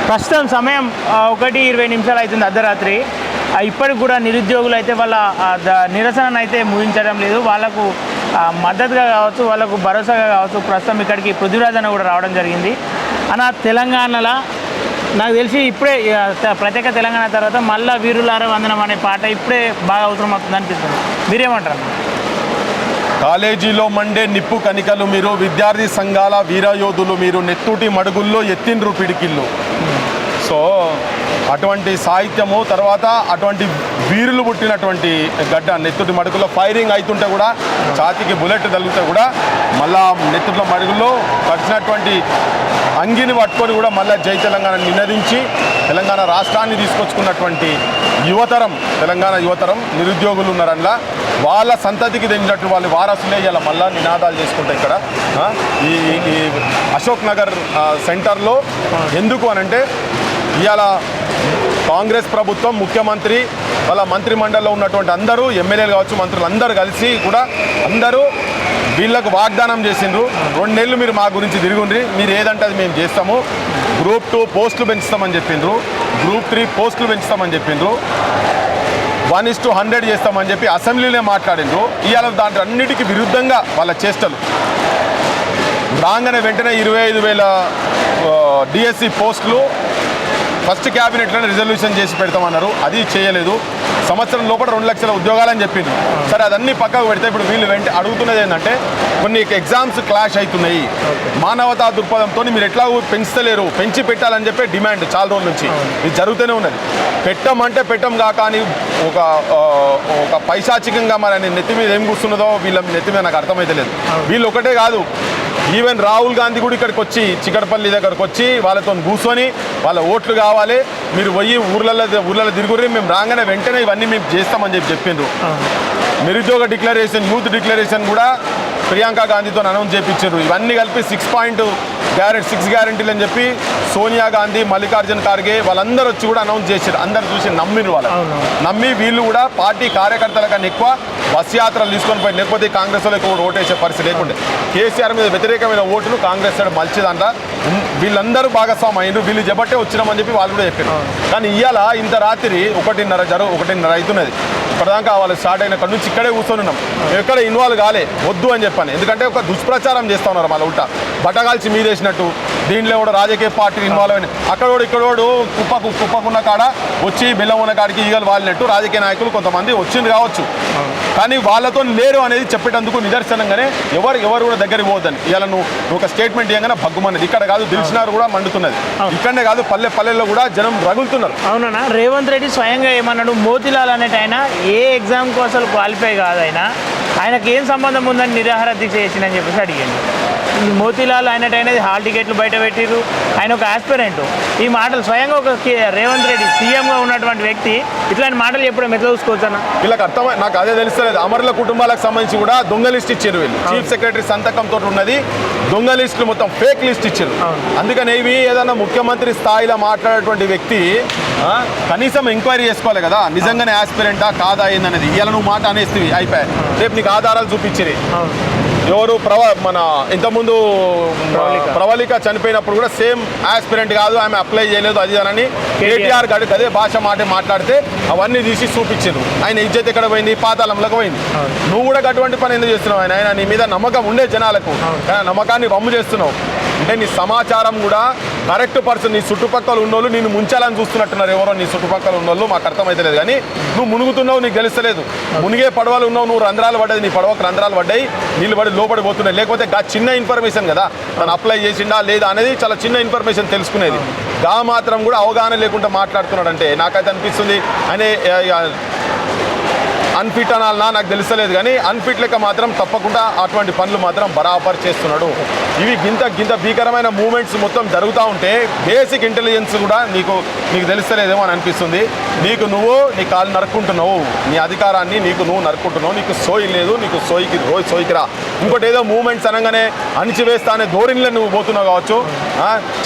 ప్రస్తుతం సమయం 1:20 అవుతుంది అర్ధరాత్రి. ఇప్పటికి కూడా నిరుద్యోగులు అయితే వాళ్ళ నిరసన అయితే ముగించడం లేదు. వాళ్ళకు మద్దతుగా కావచ్చు, వాళ్ళకు భరోసాగా కావచ్చు ప్రస్తుతం ఇక్కడికి పృథ్వీరాజ్ అన్న కూడా రావడం జరిగింది. అన్న తెలంగాణలో నాకు తెలిసి ఇప్పుడే ప్రత్యేక తెలంగాణ తర్వాత మళ్ళా వీరులార వందనం అనే పాట ఇప్పుడే బాగా అవసరం అవుతుంది అనిపిస్తుంది. మీరేమంటారు? కాలేజీలో మండే నిప్పు కనికలు మీరు, విద్యార్థి సంఘాల వీరయోధులు మీరు, నెత్తూటి మడుగుల్లో ఎత్తిండ్రు పిడికిళ్ళు. సో అటువంటి సాహిత్యము, తర్వాత అటువంటి వీరులు పుట్టినటువంటి గడ్డ నెత్తుటి మడుగుల్లో ఫైరింగ్ అవుతుంటే కూడా, ఛాతీకి బుల్లెట్ తగిలితే కూడా మళ్ళా నెత్తుటి మడుగుల్లో వచ్చినటువంటి అంగిని పట్టుకొని కూడా మళ్ళీ జై తెలంగాణ నినదించి తెలంగాణ రాష్ట్రాన్ని తీసుకొచ్చుకున్నటువంటి యువతరం, తెలంగాణ యువతరం నిరుద్యోగులు ఉన్నారనలా వాళ్ళ సంతతికి తెచ్చినట్టు వాళ్ళు వారసులే ఇలా మళ్ళీ నినాదాలు చేసుకుంటాయి ఇక్కడ ఈ అశోక్ నగర్ సెంటర్లో. ఎందుకు అనంటే ఇవాళ కాంగ్రెస్ ప్రభుత్వం, ముఖ్యమంత్రి, వాళ్ళ మంత్రిమండలిలో ఉన్నటువంటి అందరూ ఎమ్మెల్యేలు కావచ్చు, మంత్రులు అందరూ కలిసి కూడా అందరూ వీళ్ళకు వాగ్దానం చేసిండ్రు. 2 నెలలు మీరు మా గురించి తిరుగుండ్రి, మీరు ఏదంటే అది మేము చేస్తాము. గ్రూప్ 2 పోస్టులు పెంచుతామని చెప్పిండ్రు, గ్రూప్ 3 పోస్టులు పెంచుతామని చెప్పిండ్రు, 1:100 చేస్తామని చెప్పి అసెంబ్లీలో మాట్లాడిండ్రు. ఇవాళ దాంట్లో అన్నిటికీ విరుద్ధంగా వాళ్ళ చేష్టలు. రాగానే వెంటనే 25,000 డిఎస్సి పోస్టులు ఫస్ట్ క్యాబినెట్లోనే రిజల్యూషన్ చేసి పెడతామన్నారు, అది చేయలేదు. సంవత్సరం లోపల 2 లక్షల ఉద్యోగాలని చెప్పింది. సరే అదన్నీ పక్కకు పెడితే ఇప్పుడు వీళ్ళు అడుగుతున్నది ఏంటంటే కొన్ని ఎగ్జామ్స్ క్లాష్ అవుతున్నాయి, మానవతా దృక్పథంతో మీరు ఎట్లా పెంచలేరు, పెంచి పెట్టాలని చెప్పి డిమాండ్ చాలా రోజుల నుంచి ఇది జరుగుతూనే ఉన్నది. పెట్టమంటే పెట్టం కాక అని ఒక పైశాచికంగా మరి నెత్తి మీద ఏం కూర్చున్నదో వీళ్ళ నెత్తి మీద నాకు అర్థమైతే లేదు. వీళ్ళు ఒకటే కాదు, ఈవెన్ రాహుల్ గాంధీ కూడా ఇక్కడికి వచ్చి చికటపల్లి దగ్గరకు వచ్చి వాళ్ళతో కూర్చొని వాళ్ళ ఓట్లు కావాలి, మీరు పోయి ఊర్లలో తిరుగుర్రి, మేము రాగానే వెంటనే ఇవన్నీ మేము చేస్తామని చెప్పిండ్రు. నిరుద్యోగ డిక్లరేషన్, యూత్ డిక్లరేషన్ కూడా ప్రియాంక గాంధీతో అనౌన్స్ చేయించారు. ఇవన్నీ కలిపి 6 గ్యారెంటీలు అని చెప్పి సోనియా గాంధీ, మల్లికార్జున ఖార్గే వాళ్ళందరూ వచ్చి కూడా అనౌన్స్ చేశారు. అందరు చూసి నమ్మిరు. వాళ్ళు నమ్మి వీళ్ళు కూడా పార్టీ కార్యకర్తల కన్నా ఎక్కువ బస్ యాత్రలు తీసుకొని పోయి, లేకపోతే కాంగ్రెస్ వాళ్ళకి కూడా ఓటేసే పరిస్థితి లేకుండే. కేసీఆర్ మీద వ్యతిరేకమైన ఓటును కాంగ్రెస్ సైడ్ మలిచిదంట. వీళ్ళందరూ భాగస్వామి అయినరు, వీళ్ళు చెప్పట్టే వచ్చినామని చెప్పి వాళ్ళు కూడా చెప్పారు. కానీ ఇవాళ ఇంత రాత్రి 1:30 అవుతున్నది. ఇప్పటిదాకా వాళ్ళు స్టార్ట్ అయిన నుంచి ఇక్కడే కూర్చొని ఉన్నాం, ఎక్కడ ఇన్వాల్వ్ కాలే, వద్దు అని చెప్పాను. ఎందుకంటే ఒక దుష్ప్రచారం చేస్తూ ఉన్నారు మళ్ళీ ఉల్టా, బట్టగాల్చి మీదేసినట్టు. దీంట్లో కూడా రాజకీయ పార్టీ ఇన్వాల్వ్ అయిన అక్కడోడు ఇక్కడోడు కుప్పకున్న కాడ వచ్చి బెల్లం ఉన్న కాడికి ఈగలు వాలినట్టు రాజకీయ నాయకులు కొంతమంది వచ్చింది కావచ్చు, కానీ వాళ్ళతో లేరు అనేది చెప్పేటందుకు నిదర్శనంగానే ఎవరు కూడా దగ్గరికి పోవద్దని ఇవాళ నువ్వు ఒక స్టేట్మెంట్ ఇవ్వగానే భగ్గుమన్నది. ఇక్కడ కాదు దిల్సినారు కూడా మండుతున్నది, ఇక్కడనే కాదు పల్లెల్లో కూడా జనం రగులుతున్నారు. అవునా? రేవంత్ రెడ్డి స్వయంగా ఏమన్నాడు, మోతిలాల్ అనేట ఆయన ఏ ఎగ్జామ్కు అసలు క్వాలిఫై కాదు, ఆయనకి ఏం సంబంధం ఉందని నిరాహార దీక్ష చేసిందని చెప్పేసి అడిగాడు. మోతిలాల్ అయినట్టయినది హాల్ టికెట్లు బయట పెట్టిరు, ఆయన ఒక ఆస్పిరెంట్. ఈ మాటలు స్వయంగా ఒక రేవంత్ రెడ్డి సీఎంగా ఉన్నటువంటి వ్యక్తి ఇట్లాంటి మాటలు చెప్పడం ఎట్లా చూసుకోవచ్చు అన్న? వీళ్ళకి అర్థమై నాకు అదే తెలుస్తలేదు. అమరుల కుటుంబాలకు సంబంధించి కూడా దొంగ లిస్ట్ ఇచ్చారు వీళ్ళు. చీఫ్ సెక్రటరీ సంతకంతో ఉన్నది దొంగ లిస్టులు, మొత్తం ఫేక్ లిస్ట్ ఇచ్చారు. అందుకని ఇవి ఏదన్నా ముఖ్యమంత్రి స్థాయిలో మాట్లాడేటువంటి వ్యక్తి కనీసం ఎంక్వైరీ చేసుకోవాలి కదా, నిజంగానే ఆస్పిరెంటా కాదా ఏందనేది. ఇలా నువ్వు మాట అనేస్తే అయిపోయాయి, రేపు నీకు ఆధారాలు చూపించేది. ఎవరు మన ఇంతకుముందు ప్రవళిక చనిపోయినప్పుడు కూడా సేమ్ ఆస్పిరెంట్ కాదు, ఆమె అప్లై చేయలేదు అది అని కేటీఆర్ గడికి అదే భాష మాట్లాడితే అవన్నీ తీసి చూపించారు. ఆయన ఇజ్జత్ ఎక్కడ పోయింది, పాతాళంలోకి పోయింది. నువ్వు కూడా అటువంటి పని ఎందుకు చేస్తున్నావు? ఆయన నీ మీద నమ్మకం ఉండే జనాలకు, కానీ నమ్మకాన్ని వమ్ము చేస్తున్నావు. అంటే నీ సమాచారం కూడా కరెక్ట్ పర్సన్, నీ చుట్టుపక్కల ఉన్నోళ్ళు నేను ముంచాలని చూస్తున్నట్టున్నారు. ఎవరో నీ చుట్టుపక్కల ఉన్నోళ్ళు మాకు అర్థమైతే లేదు, కానీ నువ్వు మునుగుతున్నావు, నీకు తెలుస్తలేదు. మునిగే పడవలు ఉన్నావు, నువ్వు రంధ్రాలు పడ్డది, నీ పడవకు రంధ్రాలు పడ్డాయి, నీళ్ళు పడి లోపడిపోతున్నాయి. లేకపోతే చిన్న ఇన్ఫర్మేషన్ కదా, తను అప్లై చేసిండా లేదా అనేది చాలా చిన్న ఇన్ఫర్మేషన్ తెలుసుకునేది. మాత్రం కూడా అవగాహన లేకుండా మాట్లాడుతున్నాడు అంటే నాకైతే అనిపిస్తుంది అనే అన్ఫిట్ అనాలన్నా నాకు తెలుస్తలేదు, కానీ అన్ఫిట్ లెక్క మాత్రం తప్పకుండా అటువంటి పనులు మాత్రం బరాబర్ చేస్తున్నాడు. ఇవి గింత భీకరమైన మూమెంట్స్ మొత్తం జరుగుతూ ఉంటే బేసిక్ ఇంటెలిజెన్స్ కూడా నీకు తెలుస్తలేదేమో అని అనిపిస్తుంది. నీ కాళ్ళు నరుక్కుంటున్నావు, నీ అధికారాన్ని నువ్వు నరుక్కుంటున్నావు, నీకు సోయి లేదు, నీకు సోయికి రా. ఇంకోటి ఏదో మూమెంట్స్ అనగానే అణిచివేస్తా అనే ధోరణిలో నువ్వు పోతున్నావు కావచ్చు,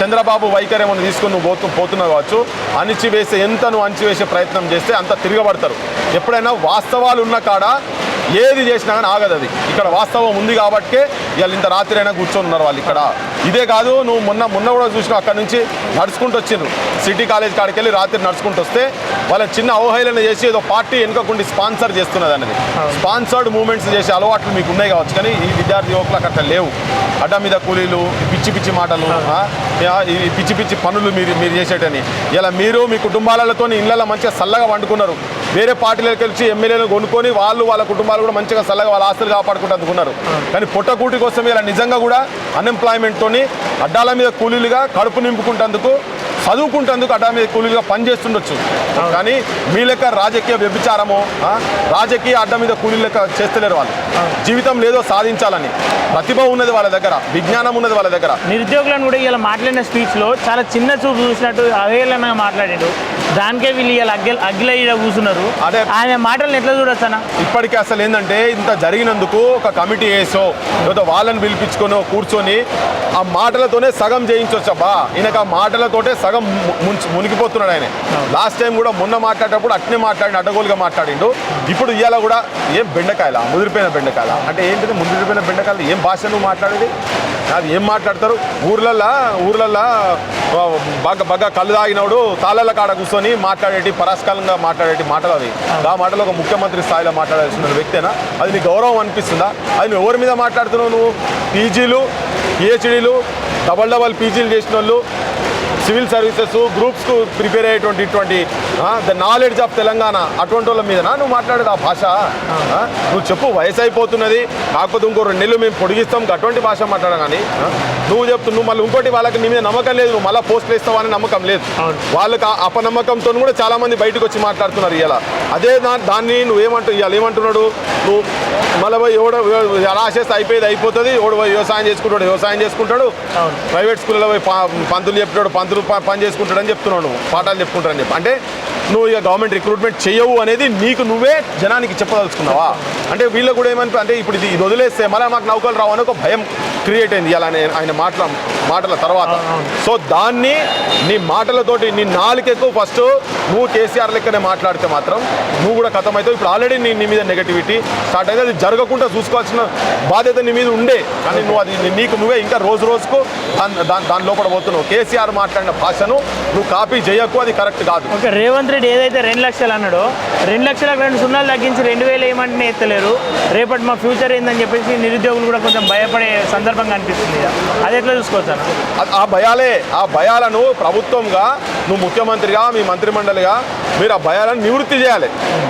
చంద్రబాబు వైఖరేమో తీసుకుని నువ్వు పోతున్నావు కావచ్చు. నువ్వు అణిచివేసే ప్రయత్నం చేస్తే అంత తిరగబడతారు. ఎప్పుడైనా వాస్తవాలు ఉన్న కాడ ఏది చేసినా కానీ ఆగదు. అది ఇక్కడ వాస్తవం ఉంది కాబట్టే ఇవాళ ఇంత రాత్రి అయినా కూర్చొని ఉన్నారు వాళ్ళు ఇక్కడ. ఇదే కాదు, నువ్వు మొన్న కూడా చూసినావు, అక్కడ నుంచి నడుచుకుంటూ వచ్చిండ్రు సిటీ కాలేజ్ కాడికి వెళ్ళి రాత్రి నడుచుకుంటూ వస్తే వాళ్ళ చిన్న అవహేళన చేసి ఏదో పార్టీ వెనుకకుండి స్పాన్సర్ చేస్తున్నది అనేది. స్పాన్సర్డ్ మూమెంట్స్ చేసే అలవాట్లు మీకు ఉన్నాయి కావచ్చు, కానీ ఈ విద్యార్థి యువకులకు అట్లా లేవు. అడ్డ మీద కూలీలు, పిచ్చి పిచ్చి మాటలు, ఈ పిచ్చి పిచ్చి పనులు మీరు చేసేటని. ఇలా మీరు మీ కుటుంబాలతో ఇళ్ళలో మంచిగా చల్లగా వండుకున్నారు. వేరే పార్టీలకు వచ్చి ఎమ్మెల్యేలు కొనుక్కొని వాళ్ళ కుటుంబాలు కూడా మంచిగా చల్లగా వాళ్ళ ఆస్తులు కాపాడుకుంటూ అందుకున్నారు. కానీ పొట్టకూటి కోసం ఇలా నిజంగా కూడా అన్ఎంప్లాయ్మెంట్తోని అడ్డాల మీద కూలీలుగా కడుపు నింపుకుంటేందుకు, చదువుకుంటేందుకు అడ్డా మీద కూలీలుగా పనిచేస్తుండొచ్చు. కానీ మీ లెక్క రాజకీయ వ్యభిచారమో రాజకీయ అడ్డ మీద కూలీలు లెక్క చేస్తలేరు వాళ్ళు. జీవితం లేదో సాధించాలని ప్రతిభ ఉన్నది వాళ్ళ దగ్గర, విజ్ఞానం ఉన్నది వాళ్ళ దగ్గర. నిరుద్యోగులను కూడా ఇలా మాట్లాడిన స్పీచ్లో చాలా చిన్న చూపు చూసినట్టు అవహేళనగా మాట్లాడాడు. దానికే వీళ్ళు ఇలా అగ్గిల కూర్చున్నారు. అదే ఆయన మాటలను ఎట్లా చూడొచ్చు అన్న? ఇప్పటికీ అసలు ఏంటంటే ఇంత జరిగినందుకు ఒక కమిటీ వేసో లేదా వాళ్ళని పిలిపించుకొని కూర్చొని ఆ మాటలతోనే సగం చేయించొచ్చబ్బా. ఈయనకు ఆ మాటలతోటే సగం మునిగిపోతున్నాడు ఆయన. లాస్ట్ టైం కూడా మొన్న మాట్లాడేటప్పుడు అట్నే మాట్లాడి అడ్డగోలుగా మాట్లాడిండు. ఇప్పుడు ఇవాళ కూడా ఏం బెండకాయల, ముదిరిపోయిన బెండకాయల అంటే ఏంటిది? ముదిరిపోయిన బెండకాయలు ఏం భాష నువ్వు మాట్లాడేది? అది ఏం మాట్లాడతారు? ఊర్లల్లో బాగా కళ్ళు తాగినప్పుడు తాళాల కాడ కూర్చొని మాట్లాడేటి, పరాస్కాలంగా మాట్లాడేటి మాటలు అవి. ఆ మాటలు ఒక ముఖ్యమంత్రి స్థాయిలో మాట్లాడాల్సిన వ్యక్తేనా? అది నీ గౌరవం అనిపిస్తుందా? అది నువ్వు ఎవరి మీద మాట్లాడుతున్నావు? నువ్వు పీజీలు, పిహెచ్డీలు, డబల్ పీజీలు చేసిన వాళ్ళు, సివిల్ సర్వీసెస్ గ్రూప్స్కు ప్రిపేర్ అయ్యేటువంటి ద నాలెడ్జ్ ఆఫ్ తెలంగాణ అటువంటి వాళ్ళ మీదనా నువ్వు మాట్లాడేది ఆ భాష? నువ్వు చెప్పు, వయసు అయిపోతున్నది, కాకపోతే ఇంకో 2 నెలలు మేము పొడిగిస్తాం, అటువంటి భాష మాట్లాడగాని నువ్వు చెప్తున్నావు. మళ్ళీ ఇంకోటి, వాళ్ళకి నీ మీద నమ్మకం లేదు, నువ్వు మళ్ళీ పోస్టులు ఇస్తావు అని నమ్మకం లేదు. వాళ్ళకి అపనమ్మకంతో కూడా చాలామంది బయటకు వచ్చి మాట్లాడుతున్నారు ఇలా. అదే దాన్ని నువ్వేమంటావు? ఇవాళ ఏమంటున్నాడు? నువ్వు మళ్ళీ ఎవడో రాసేస్తే అయిపోతుంది, ఎవడు వ్యవసాయం చేసుకుంటాడు, ప్రైవేట్ స్కూల్లో పోయి పంతులు చెప్తాడు, పంతులు పని చేసుకుంటాడని చెప్తున్నావు, నువ్వు పాఠాలు చెప్పుకుంటాడని చెప్పి. అంటే నువ్వు ఇక గవర్నమెంట్ రిక్రూట్మెంట్ చేయవు అనేది నీకు నువ్వే జనానికి చెప్పదలుచుకున్నావా? అంటే వీళ్ళు కూడా ఏమని, అంటే ఇప్పుడు ఇది వదిలేస్తే మళ్ళీ మాకు నౌకలు రావు అని ఒక భయం క్రియేట్ అయింది ఇలా ఆయన మాటల తర్వాత. సో దాన్ని నీ మాటలతోటి, నీ నాలుకెక్కువ ఫస్ట్ నువ్వు కేసీఆర్ లెక్కనే మాట్లాడితే మాత్రం నువ్వు కూడా ఖతం అవుతావు. ఇప్పుడు ఆల్రెడీ నీ మీద నెగటివిటీ స్టార్ట్ అయితే అది జరగకుండా చూసుకోవాల్సిన బాధ్యత నీ మీద ఉండే, కానీ నువ్వు అది నీకు నువ్వే ఇంకా రోజుకు దాని లోపల పోతున్నావు. కేసీఆర్ మాట్లాడిన భాషను నువ్వు కాపీ చేయకు, అది కరెక్ట్ కాదు. ఓకే, రేవంత్ రెడ్డి ఏదైతే 2 లక్షలు అన్నాడో 2 లక్షలకు 2 సున్నాలు తగ్గించి 2000 ఏమంటే ఎత్తలేరు. రేపటి మా ఫ్యూచర్ ఏందని చెప్పేసి నిరుద్యోగులు కూడా కొంచెం భయపడే సందర్భంగా అనిపిస్తుంది. అది ఎట్లా చూసుకోవచ్చు? ఆ భయాలను ప్రభుత్వంగా నువ్వు ముఖ్యమంత్రిగా, మీ మంత్రిమండలిగా మీరు ఆ భయాలను నివృత్తి చేయాలి.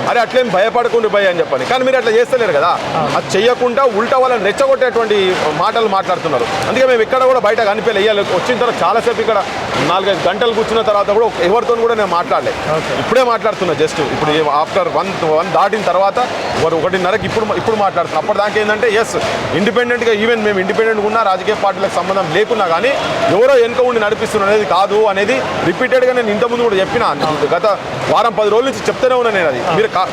అరే అట్లేం భయపడకుండా భయ అని చెప్పని, కానీ మీరు అట్లా చేస్తలేరు కదా. అది చేయకుండా ఉల్టా వాళ్ళని రెచ్చగొట్టేటువంటి మాటలు మాట్లాడుతున్నారు. అందుకే మేము ఇక్కడ కూడా బయట కనిపించాలి. వచ్చిన తర్వాత చాలాసేపు ఇక్కడ 4-5 గంటలు కూర్చున్న తర్వాత కూడా ఎవరితో కూడా నేను మాట్లాడలేదు. ఇప్పుడే మాట్లాడుతున్నా, జస్ట్ ఇప్పుడు ఆఫ్టర్ 1 దాటిన తర్వాత 1:30కి ఇప్పుడు మాట్లాడుతున్నా. అప్పటిదాకా ఏంటంటే ఇండిపెండెంట్గా, ఈవెన్ మేము ఇండిపెండెంట్గా ఉన్నా, రాజకీయ పార్టీలకు సంబంధం లేకున్నా కానీ ఎవరో వెనుక ఉండి నడిపిస్తున్నారు అనేది కాదు అనేది రిపీటెడ్గా నేను ఇంతకుముందు కూడా చెప్పిన. గత వారం 10 రోజుల నుంచి చెప్తూనే ఉన్నాను నేను. అది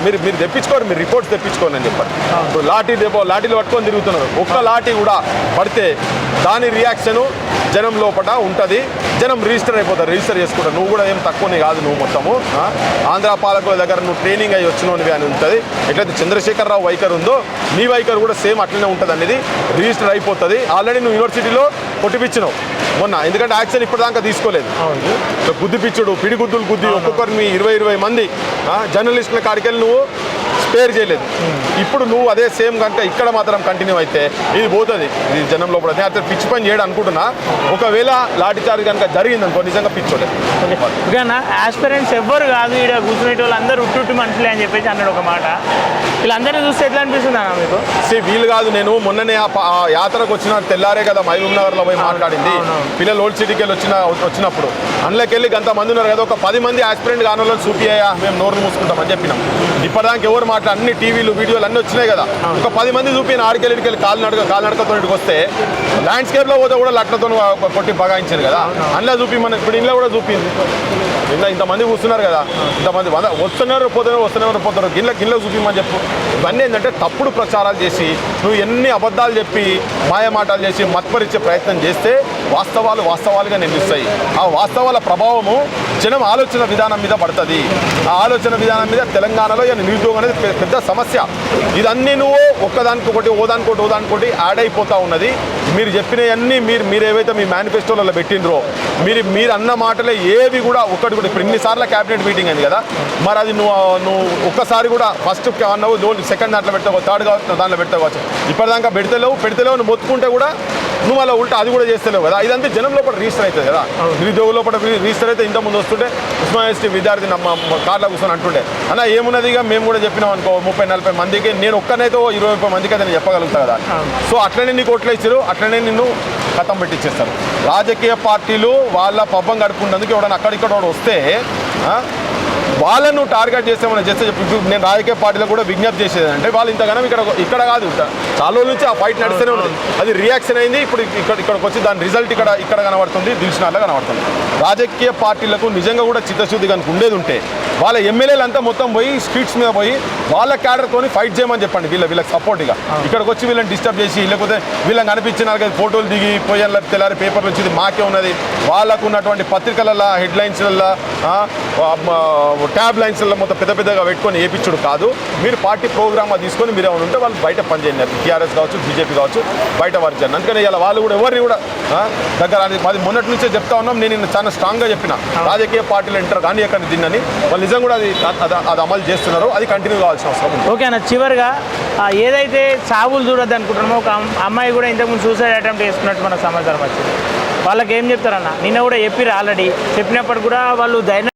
మీరు తెప్పించుకోరు, మీరు రిపోర్ట్స్ తెప్పించుకోరు అని చెప్పారు. ఇప్పుడు లాఠీలు పట్టుకొని తిరుగుతున్నారు. ఒక్క లాఠీ కూడా పడితే దాని రియాక్షను జనం లోపల ఉంటుంది. జనం రిజిస్టర్ చేసుకుంటారు. నువ్వు కూడా ఏం తక్కువనే కాదు, నువ్వు మొత్తము ఆంధ్ర పాలకుల దగ్గర నువ్వు ట్రైనింగ్ అయ్యి వచ్చినవి అని ఉంటుంది. ఎట్లయితే చంద్రశేఖరరావు వైఖరి ఉందో నీ వైఖరి కూడా సేమ్ అట్లనే ఉంటుంది అనేది రిజిస్టర్ అయిపోతుంది. ఆల్రెడీ నువ్వు యూనివర్సిటీలో కొట్టిపించినావు మొన్న, ఎందుకంటే యాక్షన్ ఇప్పటిదాకా తీసుకోలేదు. గుద్దిపిచ్చుడు, పిడిగుద్దులు గుద్ది ఒక్కొక్కరిని 20 మంది జర్నలిస్టుల కాడికెళ్ళి నువ్వు స్పేర్ చేయలేదు. ఇప్పుడు నువ్వు అదే సేమ్ కనుక ఇక్కడ మాత్రం కంటిన్యూ అయితే ఇది పోతుంది, ఇది జనం లోపల. నేను అతను పిచ్చి పని చేయడం అనుకుంటున్నా. ఒకవేళ లాఠీ చార్జ్ కనుక జరిగింది అనుకో, నిజంగా పిచ్చోలేదు. ఓకేనా, ఆస్పిరెంట్స్ ఎవ్వరు కాదు, ఇక్కడ కూర్చునే వాళ్ళు అందరూ ఉట్టు మనుషులే అని చెప్పేసి అన్నాడు ఒక మాట. వీళ్ళందరినీ చూస్తే ఎట్లా అనిపిస్తుంది అన్న మీకు? వీళ్ళు కాదు, నేను మొన్ననే ఆ యాత్రకు వచ్చిన తెల్లారే కదా మహబూబ్ నగర్లో పోయి మాట్లాడింది. పిల్లలు ఓల్డ్ సిటీకి వెళ్ళి వచ్చినప్పుడు అందులోకెళ్ళి అంతమంది ఉన్నారు కదా, ఒక 10 మంది ఆస్పిరెంట్ కాని వాళ్ళని చూపియ్యా, మేము నోరు మూసుకుంటామని చెప్పినాం. ఇప్పటిదాకా ఎవరు అన్ని టీవీలు వీడియోలు అన్నీ వచ్చినాయి కదా, ఒక 10 మంది చూపిన ఆడికెళ్ళి కాలినడకతో వస్తే ల్యాండ్స్కేప్లో పోతే కూడా లట్లతో కొట్టి బగాయించారు కదా. అందులో చూపిమని ఇప్పుడు ఇంట్లో కూడా చూపింది. ఇంతమంది కూర్చున్నారు కదా, ఇంతమంది వస్తున్నారు పోతున్నారు గిన్నె చూపిమని చెప్పు. ఇవన్నీ ఏంటంటే తప్పుడు ప్రచారాలు చేసి నువ్వు ఎన్ని అబద్ధాలు చెప్పి మాయమాటాలు చేసి మత్పరిచే ప్రయత్నం చేస్తే వాస్తవాలుగా నిలుస్తాయి. ఆ వాస్తవాల ప్రభావము జనం ఆలోచన విధానం మీద పడుతుంది. ఆ ఆలోచన విధానం మీద తెలంగాణలో నిరుద్యోగం అనేది పెద్ద సమస్య. ఇదన్నీ నువ్వు ఒక్కదానికొకటి ఓదానికోటి యాడ్ అయిపోతూ ఉన్నది. మీరు చెప్పినవన్నీ మీరు ఏవైతే మీ మేనిఫెస్టోలలో పెట్టినరో మీరు అన్న మాటలే ఏవి కూడా ఒక్కటి కూడా ఇప్పుడు ఇన్నిసార్లు క్యాబినెట్ మీటింగ్ అయింది కదా, మరి అది నువ్వు ఒక్కసారి కూడా ఫస్ట్ అన్నావు సెకండ్ దాంట్లో పెట్టవచ్చు, థర్డ్ కావచ్చు, దాంట్లో పెట్టవచ్చు. ఇప్పటిదాకా పెడతలేవు నువ్వు మొత్తుకుంటే కూడా నువ్వు అలా ఉల్టా అది కూడా చేస్తలేవు కదా. ఇదంతా జనం లోపల రిజిస్టర్ అవుతుంది కదా, నిరుద్యోగుల లోపల రిజిస్టర్ అయితే ఇంతకుముందు వస్తుంటే ఉస్మానియా విద్యార్థి కార్లో కూర్చొని అంటుండే అన్న ఏమున్నదిగా మేము కూడా చెప్పినాం అనుకో 30-40 మందికి, నేను ఒక్కనైతే 20-30 మందికి అయితే నేను చెప్పగలుగుతా కదా. సో అట్లనే నీకు ఓట్లు ఇచ్చారు, అట్లనే నిన్ను ఖతం పెట్టించేస్తారు. రాజకీయ పార్టీలు వాళ్ళ పబ్బం గడుపుకున్నందుకు ఎవడన్నా అక్కడిక్కడ వస్తే వాళ్ళను టార్గెట్ చేస్తామని చేస్తే నేను రాజకీయ పార్టీలో కూడా విజ్ఞప్తి చేసేది అంటే వాళ్ళు ఇంతగానో ఇక్కడ కాదు చాలా రోజుల నుంచి ఆ ఫైట్ నడుస్తూనే ఉంటుంది. అది రియాక్షన్ అయింది, ఇప్పుడు ఇక్కడికి వచ్చి దాని రిజల్ట్ ఇక్కడ కనబడుతుంది, దిల్సుఖ్నగర్లో కనబడుతుంది. రాజకీయ పార్టీలకు నిజంగా కూడా చిత్తశుద్ధి కనుక ఉండేది ఉంటే వాళ్ళ ఎమ్మెల్యేలు అంతా మొత్తం పోయి స్ట్రీట్స్ మీద పోయి వాళ్ళ క్యాడర్తోని ఫైట్ చేయమని చెప్పండి. వీళ్ళకి సపోర్ట్గా ఇక్కడికి వచ్చి వీళ్ళని డిస్టర్బ్ చేసి లేకపోతే వీళ్ళని కనిపించిన ఫోటోలు దిగి పోయేళ్ళ తెల్లారి పేపర్లు వచ్చింది మాకే ఉన్నది, వాళ్ళకు ఉన్నటువంటి పత్రికలలో హెడ్లైన్స్లలో ట్యాబ్ లైన్స్లలో మొత్తం పెద్దగా పెట్టుకొని వేయించుడు కాదు. మీరు పార్టీ ప్రోగ్రామ్ తీసుకొని మీరు ఏమైనా ఉంటే వాళ్ళు బయట పనిచేయండి, టీఆర్ఎస్ కావచ్చు బీజేపీ కావచ్చు బయట వర్క్ చేయండి. అందుకని ఇలా వాళ్ళు కూడా ఎవరిని కూడా దగ్గర అది మొన్నటి నుంచే చెప్తా ఉన్నాం. నేను చాలా స్ట్రాంగ్గా చెప్పిన రాజకీయ పార్టీలు ఎంటర్ కానీ ఎక్కడ దీన్ని వాళ్ళు నిజంగా కూడా అది అమలు చేస్తున్నారు, అది కంటిన్యూ కావాల్సిన అవసరం ఉంది. ఓకే అన్న, చివరిగా ఏదైతే చావులు చూడొద్దు అనుకుంటున్నామో ఒక అమ్మాయి కూడా ఇంతకుముందు సూసైడ్ అటెంప్ట్ చేసుకున్నట్టు మనకు సమాచారం వచ్చింది. వాళ్ళకి ఏం చెప్తారన్న? నిన్న కూడా చెప్పిరు ఆల్రెడీ, చెప్పినప్పుడు కూడా వాళ్ళు ధైర్యం